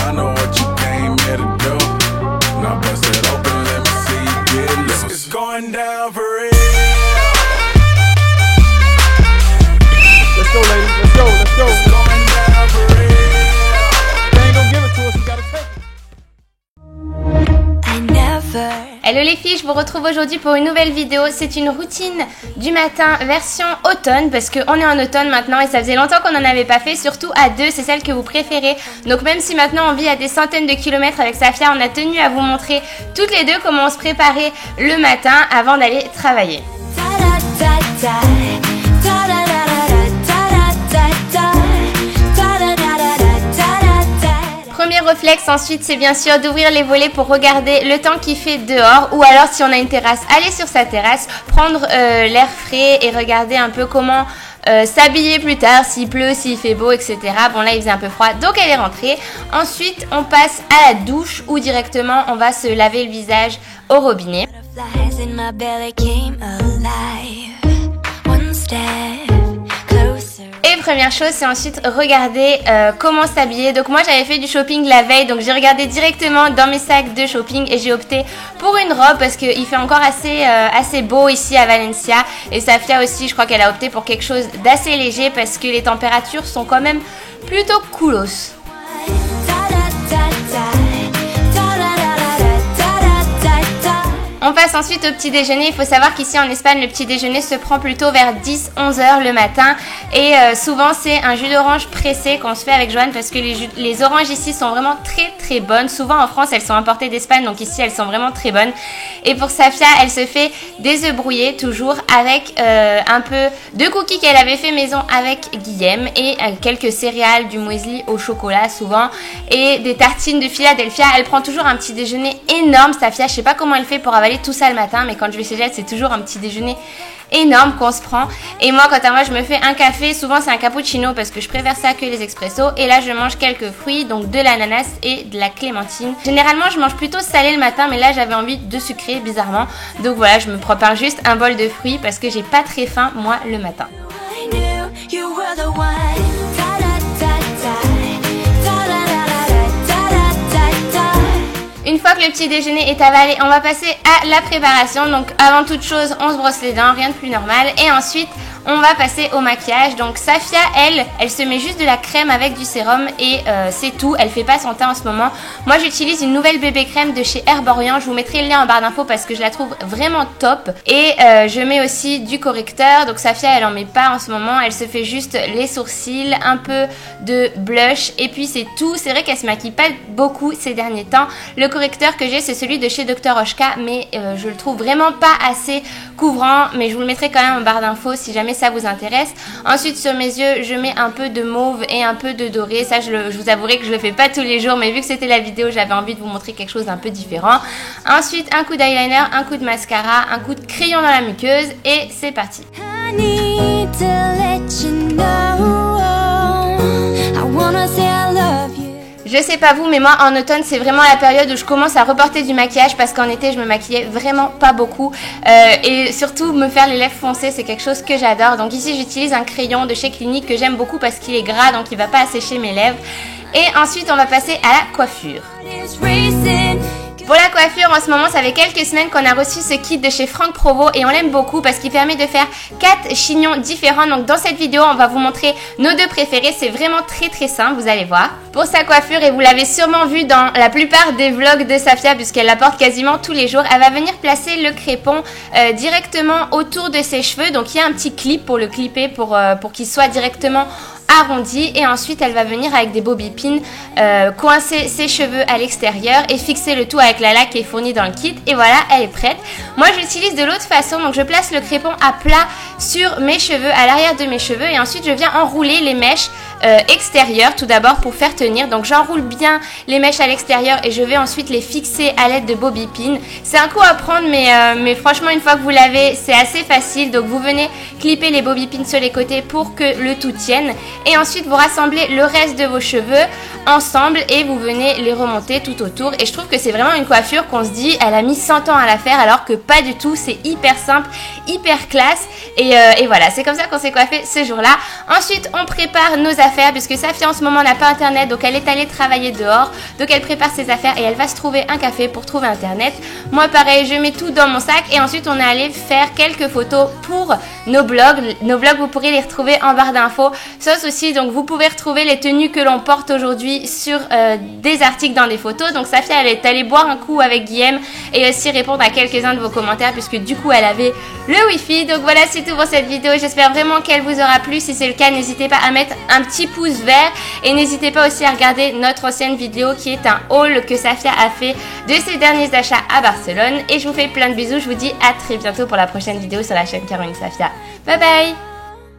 I know what you came here to do. Now bust it open, let me see you get loose. It's going down for real. Let's go, ladies. Let's go. Let's go. It's going down for real. They ain't gonna give it to us. We gotta take it. I never. Hello les filles, je vous retrouve aujourd'hui pour une nouvelle vidéo. C'est une routine du matin version automne parce qu'on est en automne maintenant et ça faisait longtemps qu'on n'en avait pas fait, surtout à deux, c'est celle que vous préférez. Donc même si maintenant on vit à des centaines de kilomètres avec Safia, on a tenu à vous montrer toutes les deux comment on se préparait le matin avant d'aller travailler. Premier réflexe ensuite, c'est bien sûr d'ouvrir les volets pour regarder le temps qu'il fait dehors, ou alors si on a une terrasse, aller sur sa terrasse, prendre l'air frais et regarder un peu comment s'habiller plus tard, s'il pleut, s'il fait beau, etc. Bon là il faisait un peu froid, donc elle est rentrée. Ensuite on passe à la douche ou directement on va se laver le visage au robinet. Et première chose, c'est ensuite regarder comment s'habiller. Donc moi j'avais fait du shopping la veille, donc j'ai regardé directement dans mes sacs de shopping et j'ai opté pour une robe parce qu'il fait encore assez beau ici à Valencia. Et Safia aussi, je crois qu'elle a opté pour quelque chose d'assez léger parce que les températures sont quand même plutôt coolos. On passe ensuite au petit déjeuner. Il faut savoir qu'ici en Espagne, le petit déjeuner se prend plutôt vers 10-11 heures le matin. Et souvent, c'est un jus d'orange pressé qu'on se fait avec Joanne parce que les oranges ici sont vraiment très très bonnes. Souvent en France, elles sont importées d'Espagne, donc ici, elles sont vraiment très bonnes. Et pour Safia, elle se fait des œufs brouillés toujours avec un peu de cookies qu'elle avait fait maison avec Guillaume et quelques céréales, du muesli au chocolat souvent et des tartines de Philadelphia. Elle prend toujours un petit déjeuner énorme, Safia. Je sais pas comment elle fait pour avaler tout ça le matin, mais quand je vais chez elle, c'est toujours un petit déjeuner énorme qu'on se prend. Et moi, quant à moi, je me fais un café. Souvent, c'est un cappuccino parce que je préfère ça que les expressos. Et là, je mange quelques fruits, donc de l'ananas et de la clémentine. Généralement, je mange plutôt salé le matin, mais là, j'avais envie de sucrer, bizarrement. Donc voilà, je me prépare juste un bol de fruits parce que j'ai pas très faim, moi, le matin. Une fois que le petit déjeuner est avalé, on va passer à la préparation. Donc avant toute chose, on se brosse les dents, rien de plus normal. Et ensuite, on va passer au maquillage. Donc Safia, elle se met juste de la crème avec du sérum et c'est tout. Elle fait pas son teint en ce moment. Moi, j'utilise une nouvelle bébé crème de chez Herborian. Je vous mettrai le lien en barre d'infos parce que je la trouve vraiment top. Et je mets aussi du correcteur. Donc Safia, elle en met pas en ce moment. Elle se fait juste les sourcils, un peu de blush et puis c'est tout. C'est vrai qu'elle se maquille pas beaucoup ces derniers temps. Le correcteur que j'ai, c'est celui de chez Dr. Oshka, mais je le trouve vraiment pas assez couvrant. Mais je vous le mettrai quand même en barre d'infos si jamais ça vous intéresse. Ensuite sur mes yeux, je mets un peu de mauve et un peu de doré. Ça, je vous avouerai que je le fais pas tous les jours, mais vu que c'était la vidéo, j'avais envie de vous montrer quelque chose d'un peu différent. Ensuite, un coup d'eyeliner, un coup de mascara, un coup de crayon dans la muqueuse et c'est parti. Je sais pas vous, mais moi en automne c'est vraiment la période où je commence à reporter du maquillage parce qu'en été je me maquillais vraiment pas beaucoup et surtout me faire les lèvres foncées c'est quelque chose que j'adore. Donc ici j'utilise un crayon de chez Clinique que j'aime beaucoup parce qu'il est gras donc il va pas assécher mes lèvres. Et ensuite on va passer à la coiffure. Pour la coiffure, en ce moment, ça fait quelques semaines qu'on a reçu ce kit de chez Franck Provo et on l'aime beaucoup parce qu'il permet de faire 4 chignons différents. Donc dans cette vidéo, on va vous montrer nos deux préférés. C'est vraiment très très simple, vous allez voir. Pour sa coiffure, et vous l'avez sûrement vu dans la plupart des vlogs de Safia puisqu'elle la porte quasiment tous les jours, elle va venir placer le crépon directement autour de ses cheveux. Donc il y a un petit clip pour le clipper pour qu'il soit directement arrondi et ensuite elle va venir avec des bobby pins coincer ses cheveux à l'extérieur et fixer le tout avec la laque qui est fournie dans le kit et voilà, elle est prête. Moi j'utilise de l'autre façon, donc je place le crépon à plat sur mes cheveux, à l'arrière de mes cheveux et ensuite je viens enrouler les mèches extérieures tout d'abord pour faire tenir. Donc j'enroule bien les mèches à l'extérieur et je vais ensuite les fixer à l'aide de bobby pins. C'est un coup à prendre mais franchement une fois que vous l'avez c'est assez facile. Donc vous venez clipper les bobby pins sur les côtés pour que le tout tienne et ensuite vous rassemblez le reste de vos cheveux ensemble et vous venez les remonter tout autour et je trouve que c'est vraiment une coiffure qu'on se dit elle a mis 100 ans à la faire alors que pas du tout, c'est hyper simple, hyper classe et voilà, c'est comme ça qu'on s'est coiffé ce jour-là. Ensuite on prépare nos affaires affaires puisque Safia en ce moment n'a pas internet, donc elle est allée travailler dehors, donc elle prépare ses affaires et elle va se trouver un café pour trouver internet. Moi pareil, je mets tout dans mon sac et ensuite on est allé faire quelques photos pour nos blogs. Nos blogs, vous pourrez les retrouver en barre d'infos. Sauce aussi, donc vous pouvez retrouver les tenues que l'on porte aujourd'hui sur des articles dans des photos. Donc Safia, elle est allée boire un coup avec Guillaume et aussi répondre à quelques-uns de vos commentaires puisque du coup elle avait le wifi. Donc voilà, c'est tout pour cette vidéo. J'espère vraiment qu'elle vous aura plu. Si c'est le cas, n'hésitez pas à mettre un petit pouce vert et n'hésitez pas aussi à regarder notre ancienne vidéo qui est un haul que Safia a fait de ses derniers achats à Barcelone. Et je vous fais plein de bisous. Je vous dis à très bientôt pour la prochaine vidéo sur la chaîne Caroline Safia. Bye bye.